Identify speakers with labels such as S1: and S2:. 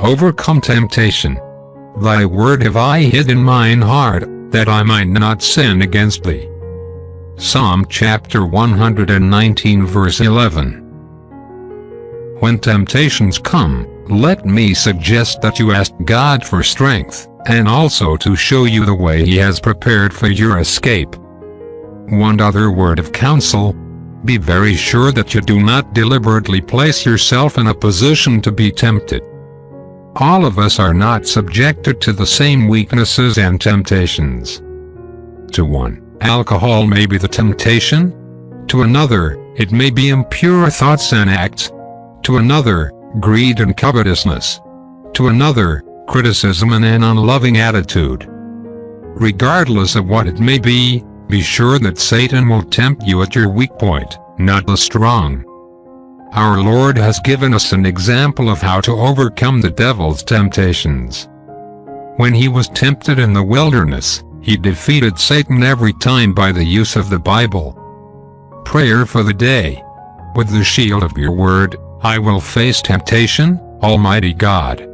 S1: overcome temptation. Thy word have I hid in mine heart, that I might not sin against thee. Psalm chapter 119 verse 11. When temptations come, let me suggest that you ask God for strength, and also to show you the way He has prepared for your escape. One other word of counsel: be very sure that you do not deliberately place yourself in a position to be tempted. All of us are not subjected to the same weaknesses and temptations. To one, alcohol may be the temptation. To another, it may be impure thoughts and acts. To another, greed and covetousness. To another, criticism and an unloving attitude. Regardless of what it may be sure that Satan will tempt you at your weak point, not the strong. Our Lord has given us an example of how to overcome the devil's temptations. When He was tempted in the wilderness, He defeated Satan every time by the use of the Bible. Prayer for the day. With the shield of your word, I will face temptation, Almighty God.